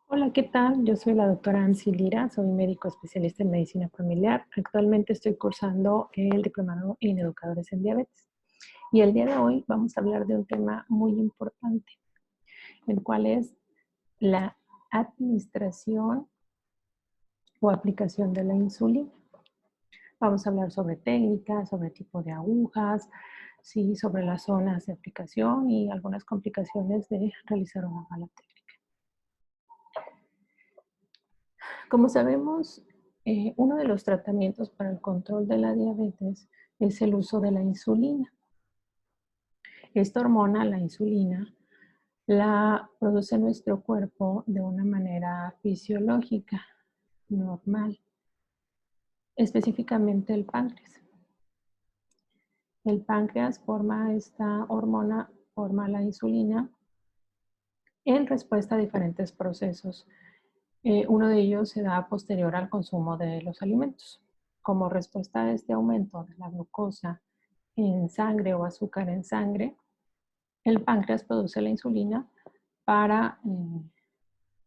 Hola, ¿qué tal? Yo soy la doctora Ansi Lira, soy médico especialista en medicina familiar. Actualmente estoy cursando el diplomado en educadores en diabetes. Y el día de hoy vamos a hablar de un tema muy importante, el cual es la administración o aplicación de la insulina. Vamos a hablar sobre técnicas, sobre tipo de agujas, sí, sobre las zonas de aplicación y algunas complicaciones de realizar una mala técnica. Como sabemos, uno de los tratamientos para el control de la diabetes es el uso de la insulina. Esta hormona, la insulina, la produce nuestro cuerpo de una manera fisiológica, normal, específicamente el páncreas. El páncreas forma esta hormona, forma la insulina en respuesta a diferentes procesos. Uno de ellos se da posterior al consumo de los alimentos. Como respuesta a este aumento de la glucosa en sangre o azúcar en sangre, el páncreas produce la insulina para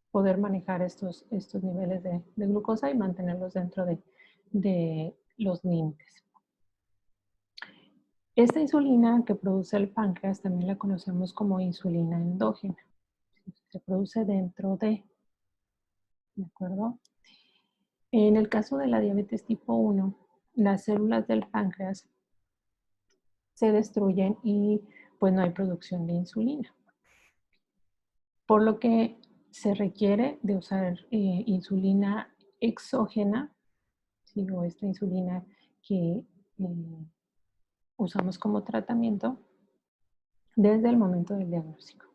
poder manejar estos niveles de glucosa y mantenerlos dentro de los límites. Esta insulina que produce el páncreas también la conocemos como insulina endógena. Se produce dentro ¿de acuerdo? En el caso de la diabetes tipo 1, las células del páncreas se destruyen y pues no hay producción de insulina. Por lo que se requiere de usar insulina exógena, ¿sí? O esta insulina que usamos como tratamiento desde el momento del diagnóstico.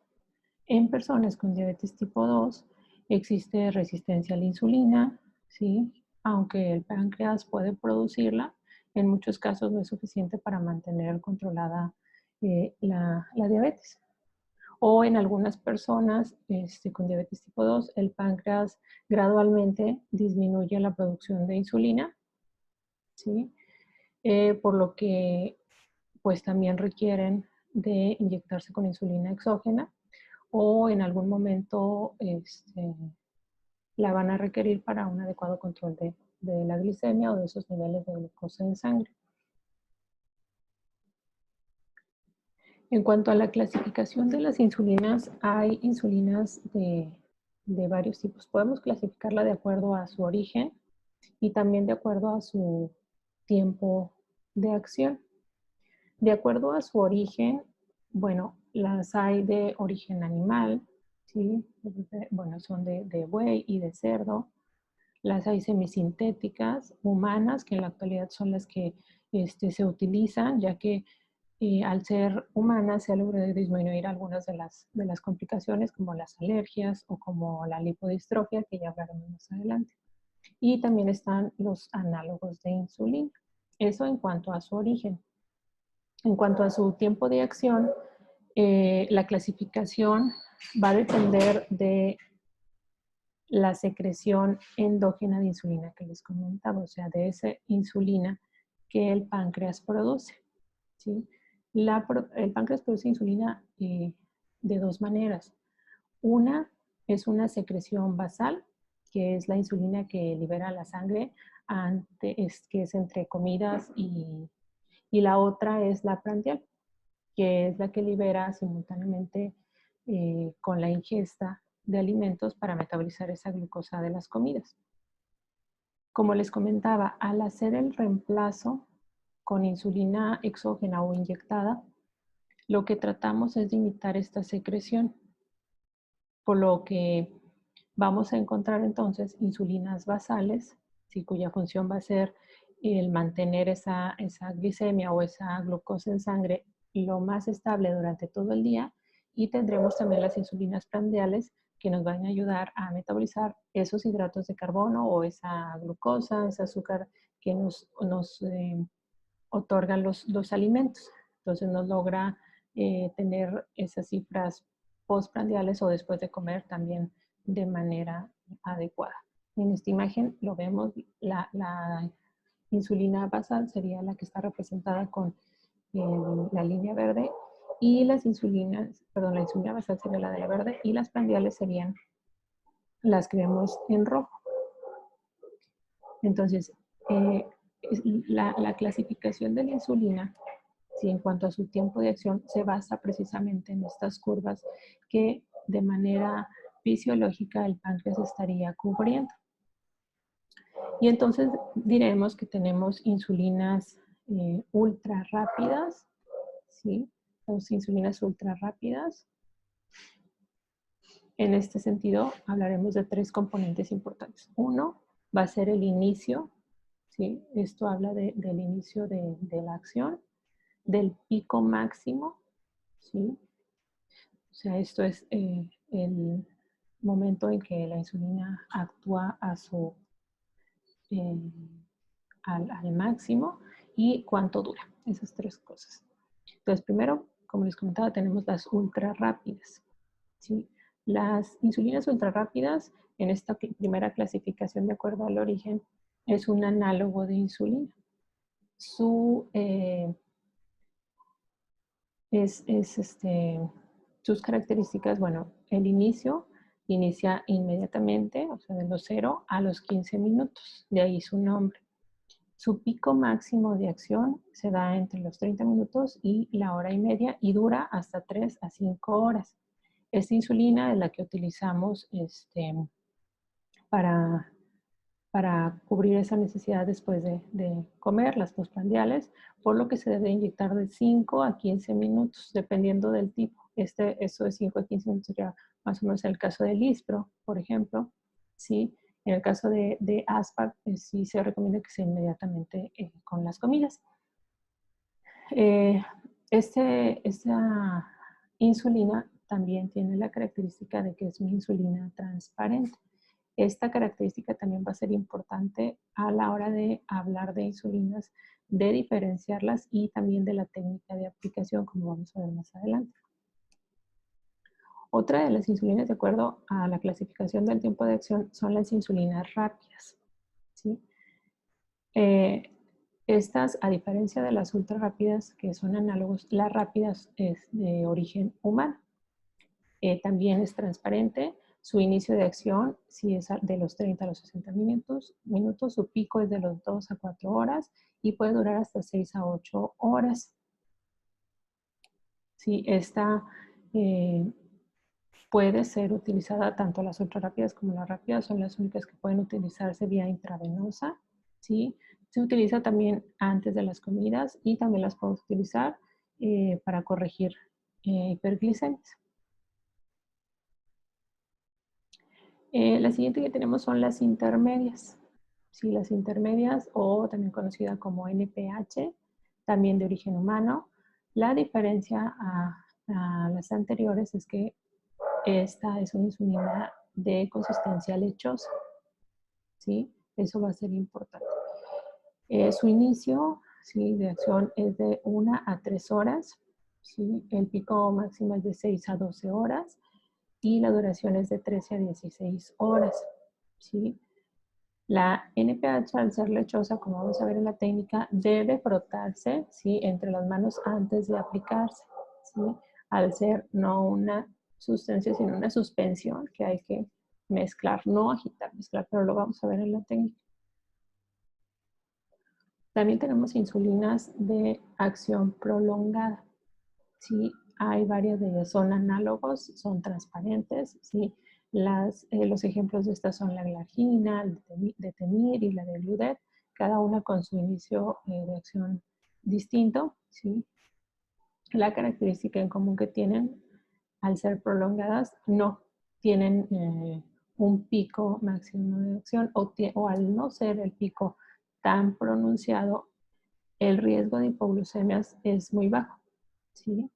En personas con diabetes tipo 2 existe resistencia a la insulina, ¿sí? Aunque el páncreas puede producirla, en muchos casos no es suficiente para mantener controlada la diabetes. O en algunas personas con diabetes tipo 2, el páncreas gradualmente disminuye la producción de insulina, ¿sí? Por lo que pues también requieren de inyectarse con insulina exógena o en algún momento la van a requerir para un adecuado control de la glicemia o de esos niveles de glucosa en sangre. En cuanto a la clasificación de las insulinas, hay insulinas de varios tipos. Podemos clasificarla de acuerdo a su origen y también de acuerdo a su tiempo de acción. De acuerdo a su origen, bueno, las hay de origen animal, ¿sí? Bueno, son de buey y de cerdo. Las hay semisintéticas, humanas, que en la actualidad son las que se utilizan, ya que al ser humanas se logra disminuir algunas de las complicaciones como las alergias o como la lipodistrofia, que ya hablaremos más adelante. Y también están los análogos de insulina. Eso en cuanto a su origen. En cuanto a su tiempo de acción, la clasificación va a depender de la secreción endógena de insulina que les comentaba, o sea, de esa insulina que el páncreas produce, ¿sí? El páncreas produce insulina de dos maneras. Una es una secreción basal, que es la insulina que libera la sangre que es entre comidas y la otra es la prandial, que es la que libera simultáneamente con la ingesta de alimentos para metabolizar esa glucosa de las comidas. Como les comentaba, al hacer el reemplazo con insulina exógena o inyectada, lo que tratamos es de imitar esta secreción, por lo que vamos a encontrar entonces insulinas basales, ¿sí? Cuya función va a ser el mantener esa glicemia o esa glucosa en sangre lo más estable durante todo el día, y tendremos también las insulinas prandiales que nos van a ayudar a metabolizar esos hidratos de carbono o esa glucosa, ese azúcar que nos otorgan los alimentos. Entonces nos logra tener esas cifras postprandiales o después de comer también de manera adecuada. En esta imagen lo vemos, la insulina basal sería la que está representada con la línea verde, y las insulinas, perdón, la insulina basal sería la de la verde y las prandiales serían las que vemos en rojo. Entonces, la clasificación de la insulina, ¿sí? En cuanto a su tiempo de acción, se basa precisamente en estas curvas que de manera fisiológica el páncreas estaría cubriendo. Y entonces diremos que tenemos insulinas ultra rápidas, ¿sí? Las insulinas ultra rápidas. En este sentido, hablaremos de tres componentes importantes. Uno va a ser el inicio, ¿sí? Esto habla del inicio de la acción, del pico máximo, ¿sí? O sea, esto es el momento en que la insulina actúa a su, al máximo y cuánto dura. Esas tres cosas. Entonces, primero, como les comentaba, tenemos las ultra rápidas, ¿sí? Las insulinas ultra rápidas, en esta primera clasificación de acuerdo al origen, es un análogo de insulina. Sus características, bueno, el inicio inicia inmediatamente, o sea, de los 0 a los 15 minutos, de ahí su nombre. Su pico máximo de acción se da entre los 30 minutos y la hora y media y dura hasta 3 a 5 horas. Esta insulina es la que utilizamos para, para cubrir esa necesidad después de comer, las postprandiales, por lo que se debe inyectar de 5 a 15 minutos, dependiendo del tipo. Eso de 5 a 15 minutos sería más o menos el caso del Lispro, por ejemplo, ¿sí? En el caso de Aspart, sí se recomienda que sea inmediatamente con las comidas. Esta insulina también tiene la característica de que es una insulina transparente. Esta característica también va a ser importante a la hora de hablar de insulinas, de diferenciarlas y también de la técnica de aplicación, como vamos a ver más adelante. Otra de las insulinas, de acuerdo a la clasificación del tiempo de acción, son las insulinas rápidas, ¿sí? Estas, a diferencia de las ultra rápidas, que son análogos, las rápidas es de origen humano. También es transparente. Su inicio de acción, si es de los 30 a los 60 minutos, su pico es de los 2 a 4 horas y puede durar hasta 6 a 8 horas. Sí, esta puede ser utilizada, tanto las ultrarrápidas como las rápidas son las únicas que pueden utilizarse vía intravenosa, ¿sí? Se utiliza también antes de las comidas y también las podemos utilizar para corregir hiperglicemias. La siguiente que tenemos son las intermedias. Sí, las intermedias, o también conocida como NPH, también de origen humano. La diferencia a las anteriores es que esta es una insulina de consistencia lechosa. ¿Sí? Eso va a ser importante. Su inicio, ¿sí?, de acción es de 1 a 3 horas. ¿Sí? El pico máximo es de 6 a 12 horas y la duración es de 13 a 16 horas. ¿Sí? La NPH, al ser lechosa, como vamos a ver en la técnica, debe frotarse, ¿sí?, entre las manos antes de aplicarse, ¿sí?, al ser no una sustancia, sino una suspensión que hay que mezclar, no agitar, mezclar, pero lo vamos a ver en la técnica. También tenemos insulinas de acción prolongada. Sí, hay varias de ellas, son análogos, son transparentes, ¿sí? Los ejemplos de estas son la glargina, el detemir y la de Gludet, cada una con su inicio de acción distinto, ¿sí? La característica en común que tienen, al ser prolongadas, no tienen un pico máximo de acción o al no ser el pico tan pronunciado, el riesgo de hipoglucemias es muy bajo, ¿sí?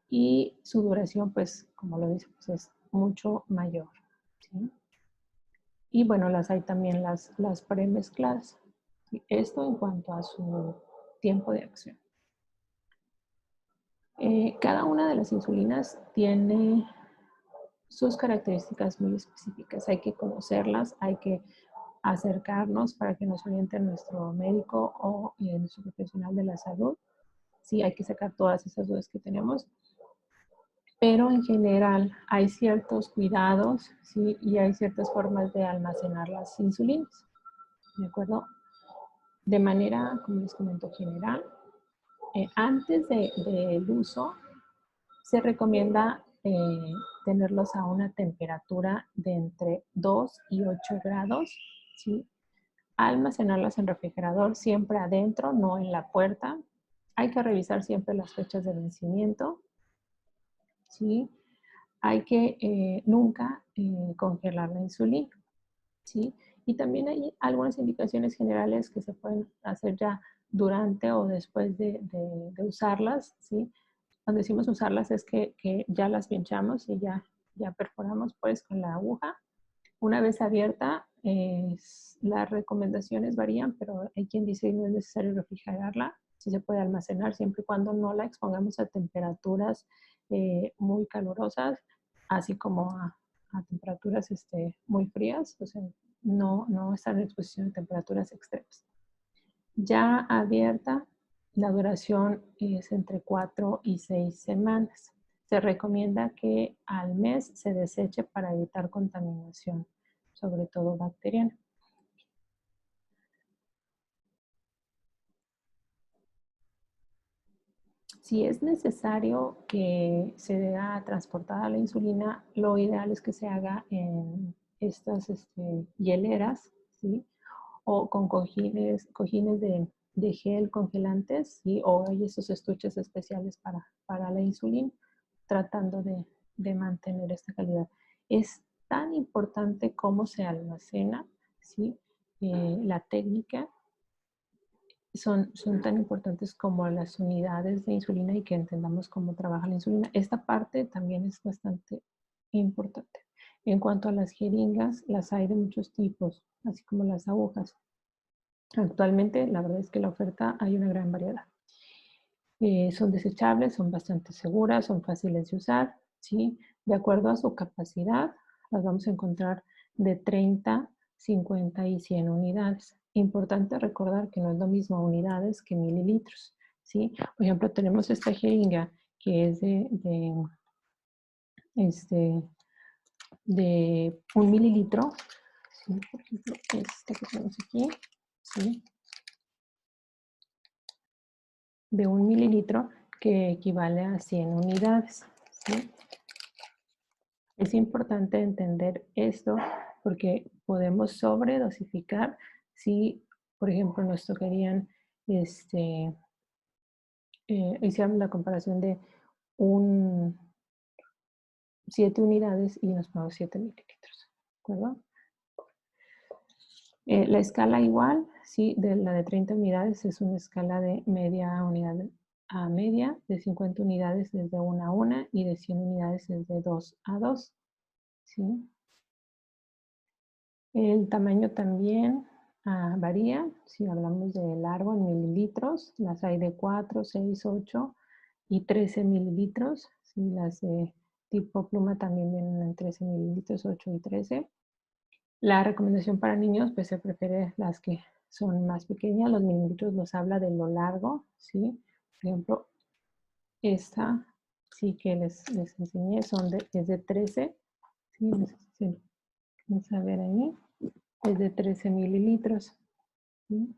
Y su duración, pues, como lo dice, pues, es mucho mayor, ¿sí? Y bueno, hay también las premezcladas, ¿sí? Esto en cuanto a su tiempo de acción. Cada una de las insulinas tiene sus características muy específicas. Hay que conocerlas, hay que acercarnos para que nos oriente nuestro médico o nuestro profesional de la salud. Sí, hay que sacar todas esas dudas que tenemos. pero en general hay ciertos cuidados, ¿sí? Y hay ciertas formas de almacenar las insulinas, ¿de acuerdo? De manera, como les comento, general, antes del uso, se recomienda tenerlos a una temperatura de entre 2 y 8 grados, ¿sí? Almacenarlas en refrigerador, siempre adentro, no en la puerta. Hay que revisar siempre las fechas de vencimiento, ¿sí? Hay que nunca congelar la insulina, ¿sí? Y también hay algunas indicaciones generales que se pueden hacer ya durante o después de usarlas, ¿sí? Cuando decimos usarlas es que ya las pinchamos y ya perforamos pues con la aguja. Una vez abierta, las recomendaciones varían, pero hay quien dice que no es necesario refrigerarla, sí se puede almacenar siempre y cuando no la expongamos a temperaturas muy calurosas, así como a temperaturas muy frías, o sea, no estar en exposición a temperaturas extremas. Ya abierta, la duración es entre 4 y 6 semanas. Se recomienda que al mes se deseche para evitar contaminación, sobre todo bacteriana. Si es necesario que sea transportada la insulina, lo ideal es que se haga en estas hieleras, ¿sí? O con cojines de gel congelantes, ¿sí? O hay esos estuches especiales para la insulina, tratando de mantener esta calidad. Es tan importante cómo se almacena, ¿sí? La técnica son tan importantes como las unidades de insulina y que entendamos cómo trabaja la insulina. Esta parte también es bastante importante. En cuanto a las jeringas, las hay de muchos tipos, así como las agujas. Actualmente, la verdad es que la oferta hay una gran variedad. Son desechables, son bastante seguras, son fáciles de usar, ¿sí? De acuerdo a su capacidad, las vamos a encontrar de 30, 50 y 100 unidades. Importante recordar que no es lo mismo unidades que mililitros, ¿sí? Por ejemplo, tenemos esta jeringa que es este, de 1 mililitro, ¿sí? Por ejemplo, esta que tenemos aquí, ¿sí? De 1 mililitro que equivale a 100 unidades, ¿sí? Es importante entender esto porque podemos sobredosificar si, por ejemplo, nos tocarían, hicieron la comparación de 7 unidades y nos ponemos 7 mililitros, ¿de acuerdo? La escala igual, sí, de la de 30 unidades es una escala de media unidad a media, de 50 unidades es de 1 a 1 y de 100 unidades es de 2 a 2, ¿sí? El tamaño también varía, si hablamos de largo en mililitros, las hay de 4, 6, 8 y 13 mililitros, ¿sí? Las de tipo pluma también vienen en 13 mililitros, 8 y 13. La recomendación para niños, pues se prefiere las que son más pequeñas, los mililitros nos habla de lo largo, ¿sí? Por ejemplo, esta sí que les enseñé, es de 13, ¿sí? No sé si vamos a ver ahí, es de 13 mililitros, ¿sí?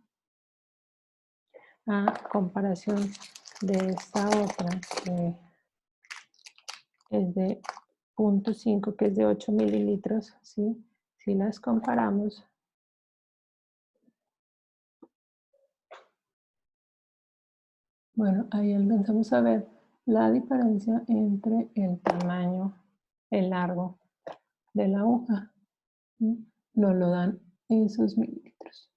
A comparación de esta otra, que es de 0.5, que es de 8 mililitros, ¿sí? Si las comparamos, bueno, ahí alcanzamos a ver la diferencia entre el tamaño, el largo de la aguja, ¿sí? Nos lo dan esos mililitros,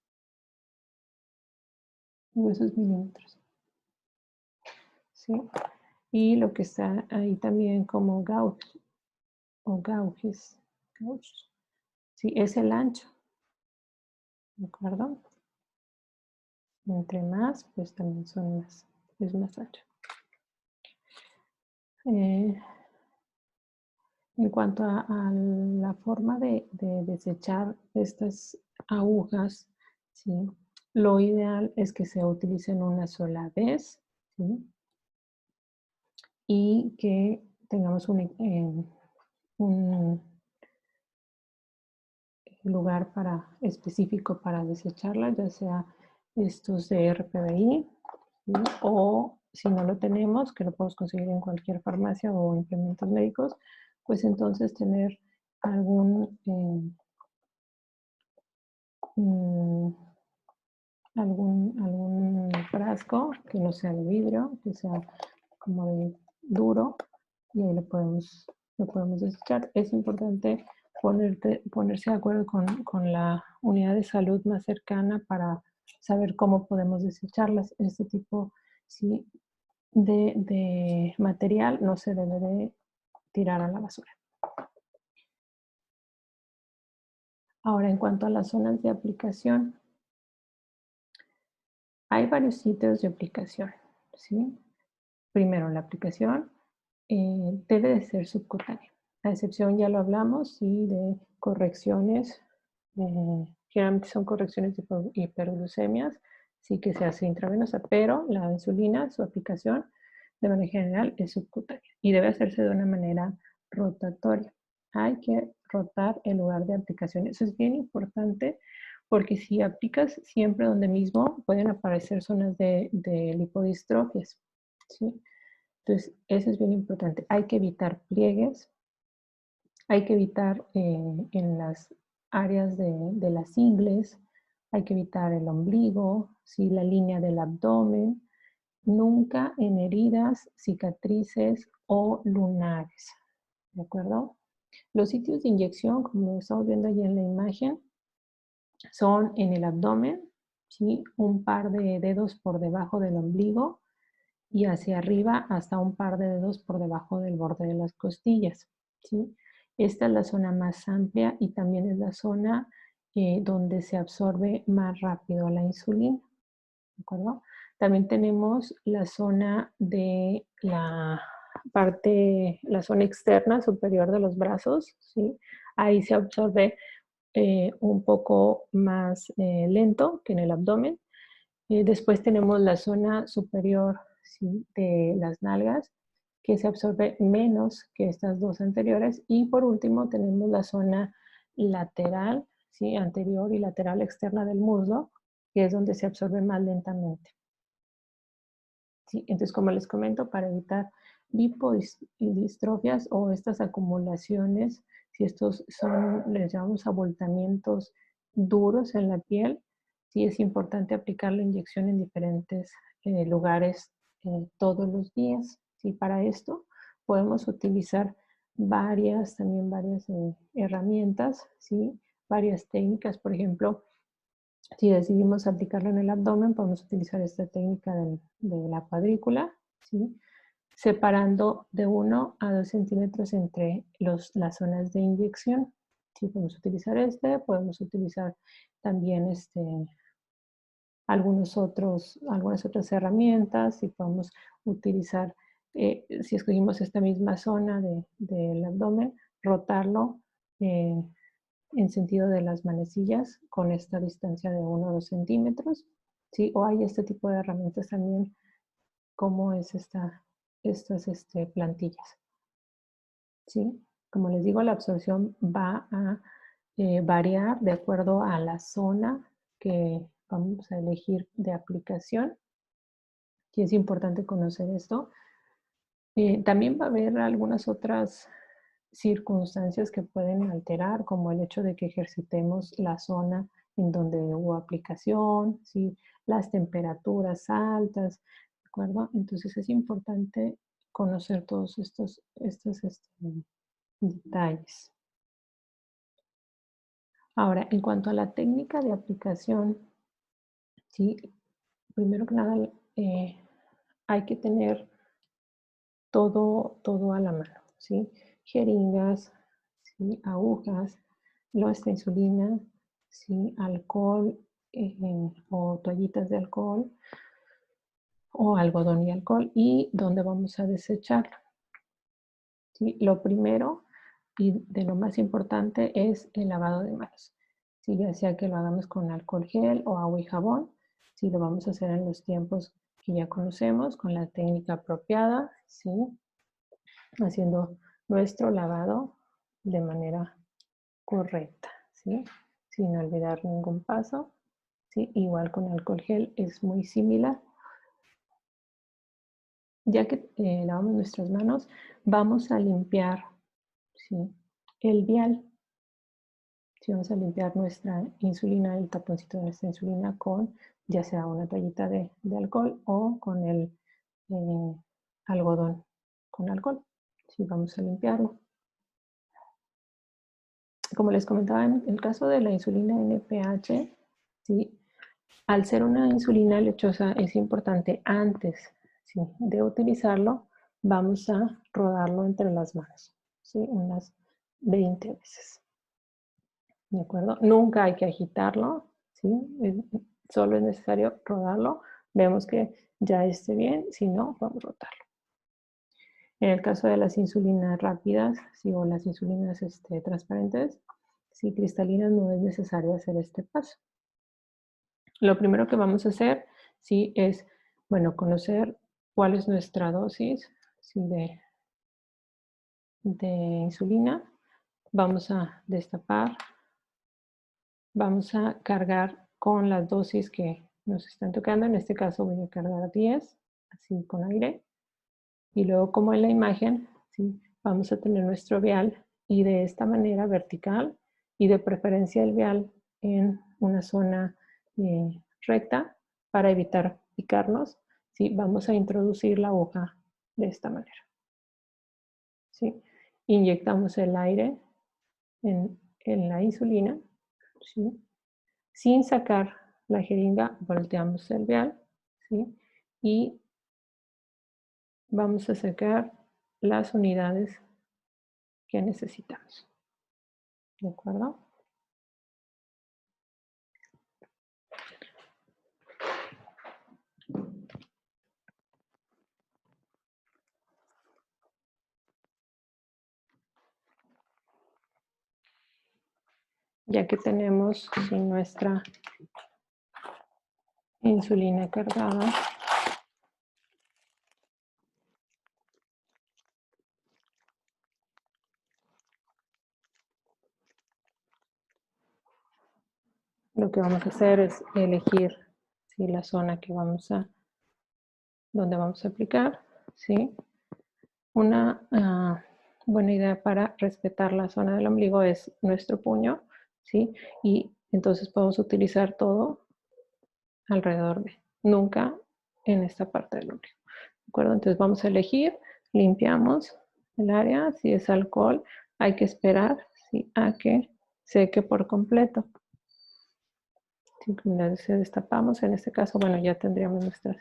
o esos milímetros, ¿sí? Y lo que está ahí también como gauge, o gauges, ¿sí? Es el ancho, ¿de acuerdo? Entre más, pues también es más ancho. En cuanto a la forma de desechar estas agujas, ¿sí? Lo ideal es que se utilicen una sola vez, ¿sí? Y que tengamos un lugar específico para desecharla, ya sea estos de RPBI, ¿sí? O si no lo tenemos, que lo podemos conseguir en cualquier farmacia o implementos médicos, pues entonces tener algún algún frasco que no sea de vidrio, que sea como de duro, y ahí lo podemos desechar. Es importante ponerse de acuerdo con la unidad de salud más cercana para saber cómo podemos desecharlas. Este tipo sí, de material no se debe de tirar a la basura. Ahora, en cuanto a las zonas de aplicación, hay varios sitios de aplicación, ¿sí? Primero, la aplicación debe de ser subcutánea. A excepción, ya lo hablamos, sí, de correcciones, generalmente son correcciones de hiperglucemias, sí que se hace intravenosa, pero la insulina, su aplicación, de manera general, es subcutánea y debe hacerse de una manera rotatoria. Hay que rotar el lugar de aplicación. Eso es bien importante porque si aplicas siempre donde mismo, pueden aparecer zonas de lipodistrofias, ¿sí? Entonces, eso es bien importante. Hay que evitar pliegues, hay que evitar en las áreas de las ingles, hay que evitar el ombligo, ¿sí? La línea del abdomen, nunca en heridas, cicatrices o lunares, ¿de acuerdo? Los sitios de inyección, como lo estamos viendo allí en la imagen, son en el abdomen, ¿sí? Un par de dedos por debajo del ombligo, y hacia arriba hasta un par de dedos por debajo del borde de las costillas, ¿sí? Esta es la zona más amplia y también es la zona donde se absorbe más rápido la insulina, ¿de acuerdo? También tenemos la zona de la zona externa superior de los brazos, ¿sí? Ahí se absorbe un poco más lento que en el abdomen. Después tenemos la zona superior, ¿sí? De las nalgas, que se absorbe menos que estas dos anteriores. Y por último tenemos la zona lateral, ¿sí? Anterior y lateral externa del muslo, que es donde se absorbe más lentamente, ¿sí? Entonces, como les comento, para evitar lipodistrofias o estas acumulaciones, si estos son, les llamamos abultamientos duros en la piel, sí es importante aplicar la inyección en diferentes lugares todos los días. ¿Sí? Para esto podemos utilizar también varias herramientas, ¿sí? Varias técnicas. Por ejemplo, si decidimos aplicarlo en el abdomen, podemos utilizar esta técnica de la cuadrícula, ¿sí? Separando de 1 a 2 centímetros entre las zonas de inyección. Sí, podemos utilizar podemos utilizar también algunas otras herramientas, y podemos utilizar, si escogimos esta misma zona del abdomen, rotarlo en sentido de las manecillas con esta distancia de 1 o 2 centímetros, ¿sí? O hay este tipo de herramientas también, como es estas plantillas, ¿sí? Como les digo, la absorción va a variar de acuerdo a la zona que vamos a elegir de aplicación, y es importante conocer esto. También va a haber algunas otras circunstancias que pueden alterar, como el hecho de que ejercitemos la zona en donde hubo aplicación, ¿sí? Las temperaturas altas, ¿de acuerdo? Entonces es importante conocer todos estos detalles. Ahora, en cuanto a la técnica de aplicación, ¿sí? Primero que nada, hay que tener todo a la mano, ¿sí? Jeringas, ¿sí? Agujas, nuestra insulina, ¿sí? Alcohol o toallitas de alcohol o algodón y alcohol, y donde vamos a desechar, ¿sí? Lo primero y de lo más importante es el lavado de manos, ¿sí? Ya sea que lo hagamos con alcohol gel o agua y jabón, ¿sí? Lo vamos a hacer en los tiempos que ya conocemos, con la técnica apropiada, ¿sí? haciendo nuestro lavado de manera correcta, ¿sí? Sin olvidar ningún paso, ¿sí? Igual con alcohol gel es muy similar. Ya que lavamos nuestras manos, vamos a limpiar, ¿sí?, el vial. Sí, vamos a limpiar nuestra insulina, el taponcito de nuestra insulina con ya sea una toallita de alcohol o con el algodón con alcohol. Sí, vamos a limpiarlo. Como les comentaba, en el caso de la insulina NPH, ¿sí?, al ser una insulina lechosa es importante antes, ¿sí?, de utilizarlo, vamos a rodarlo entre las manos, ¿sí?, unas 20 veces. ¿De acuerdo? Nunca hay que agitarlo, ¿sí? Solo es necesario rodarlo. Vemos que ya esté bien, si no, vamos a rotarlo. En el caso de las insulinas rápidas, ¿sí?, o las insulinas transparentes, si cristalinas, no es necesario hacer este paso. Lo primero que vamos a hacer, ¿sí?, es, bueno, conocer cuál es nuestra dosis, ¿sí?, de insulina. Vamos a destapar. Vamos a cargar con las dosis que nos están tocando. En este caso voy a cargar 10, así con aire. Y luego, como en la imagen, ¿sí?, vamos a tener nuestro vial y de esta manera vertical, y de preferencia el vial en una zona recta para evitar picarnos, ¿sí?, vamos a introducir la aguja de esta manera, ¿sí? Inyectamos el aire en la insulina, ¿sí? Sin sacar la jeringa, volteamos el vial, ¿sí?, y vamos a sacar las unidades que necesitamos. ¿De acuerdo? Ya que tenemos nuestra insulina cargada, lo que vamos a hacer es elegir, ¿sí?, la zona que donde vamos a aplicar, ¿sí? Una buena idea para respetar la zona del ombligo es nuestro puño, ¿sí? Y entonces podemos utilizar todo alrededor nunca en esta parte del ombligo. ¿De acuerdo? Entonces vamos a elegir, limpiamos el área. Si es alcohol, hay que esperar, ¿sí?, a que seque por completo. Si destapamos, en este caso, bueno, ya tendríamos nuestras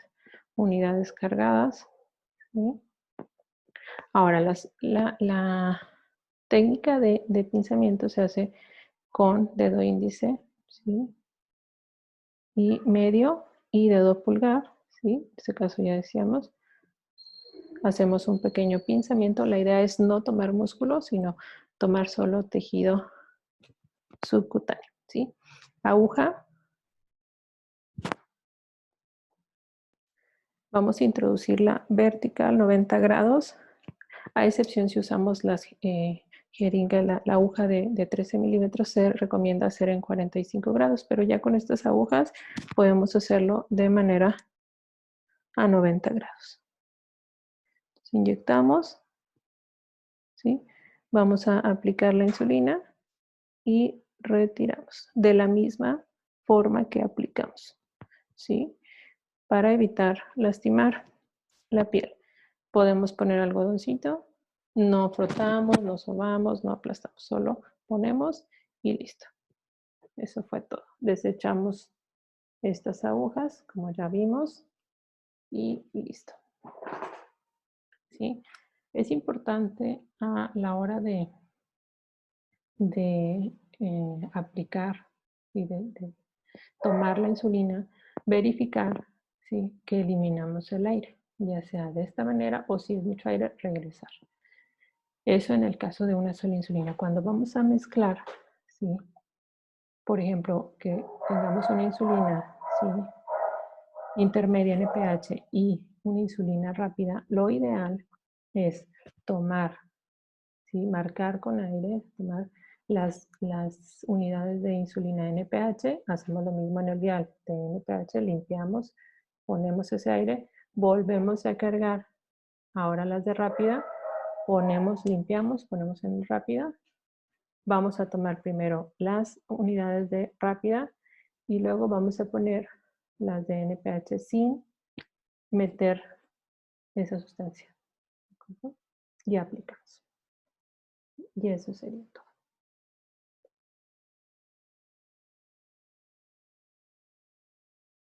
unidades cargadas, ¿sí? Ahora, la técnica de pinzamiento se hace con dedo índice, ¿sí?, y medio y dedo pulgar, ¿sí? En este caso ya decíamos, hacemos un pequeño pinzamiento. La idea es no tomar músculo, sino tomar solo tejido subcutáneo, ¿sí? Aguja. Vamos a introducirla vertical, 90 grados, a excepción si usamos las jeringas, la aguja de 13 milímetros se recomienda hacer en 45 grados, pero ya con estas agujas podemos hacerlo de manera a 90 grados. Entonces, inyectamos, ¿sí? Vamos a aplicar la insulina y retiramos de la misma forma que aplicamos, ¿sí?, para evitar lastimar la piel. Podemos poner algodoncito, no frotamos, no sobamos, no aplastamos, solo ponemos y listo. Eso fue todo. Desechamos estas agujas, como ya vimos, y listo, ¿sí? Es importante a la hora de aplicar y de tomar la insulina, verificar, ¿sí?, que eliminamos el aire, ya sea de esta manera o si es mucho aire, regresar. Eso en el caso de una sola insulina. Cuando vamos a mezclar, ¿sí?, por ejemplo, que tengamos una insulina, ¿sí?, intermedia NPH y una insulina rápida, lo ideal es tomar, ¿sí? Marcar con aire, tomar las unidades de insulina NPH, hacemos lo mismo en el vial de NPH, limpiamos, ponemos ese aire, volvemos a cargar ahora las de rápida, ponemos, limpiamos, ponemos en rápida, vamos a tomar primero las unidades de rápida y luego vamos a poner las de NPH sin meter esa sustancia. Y aplicamos. Y eso sería todo.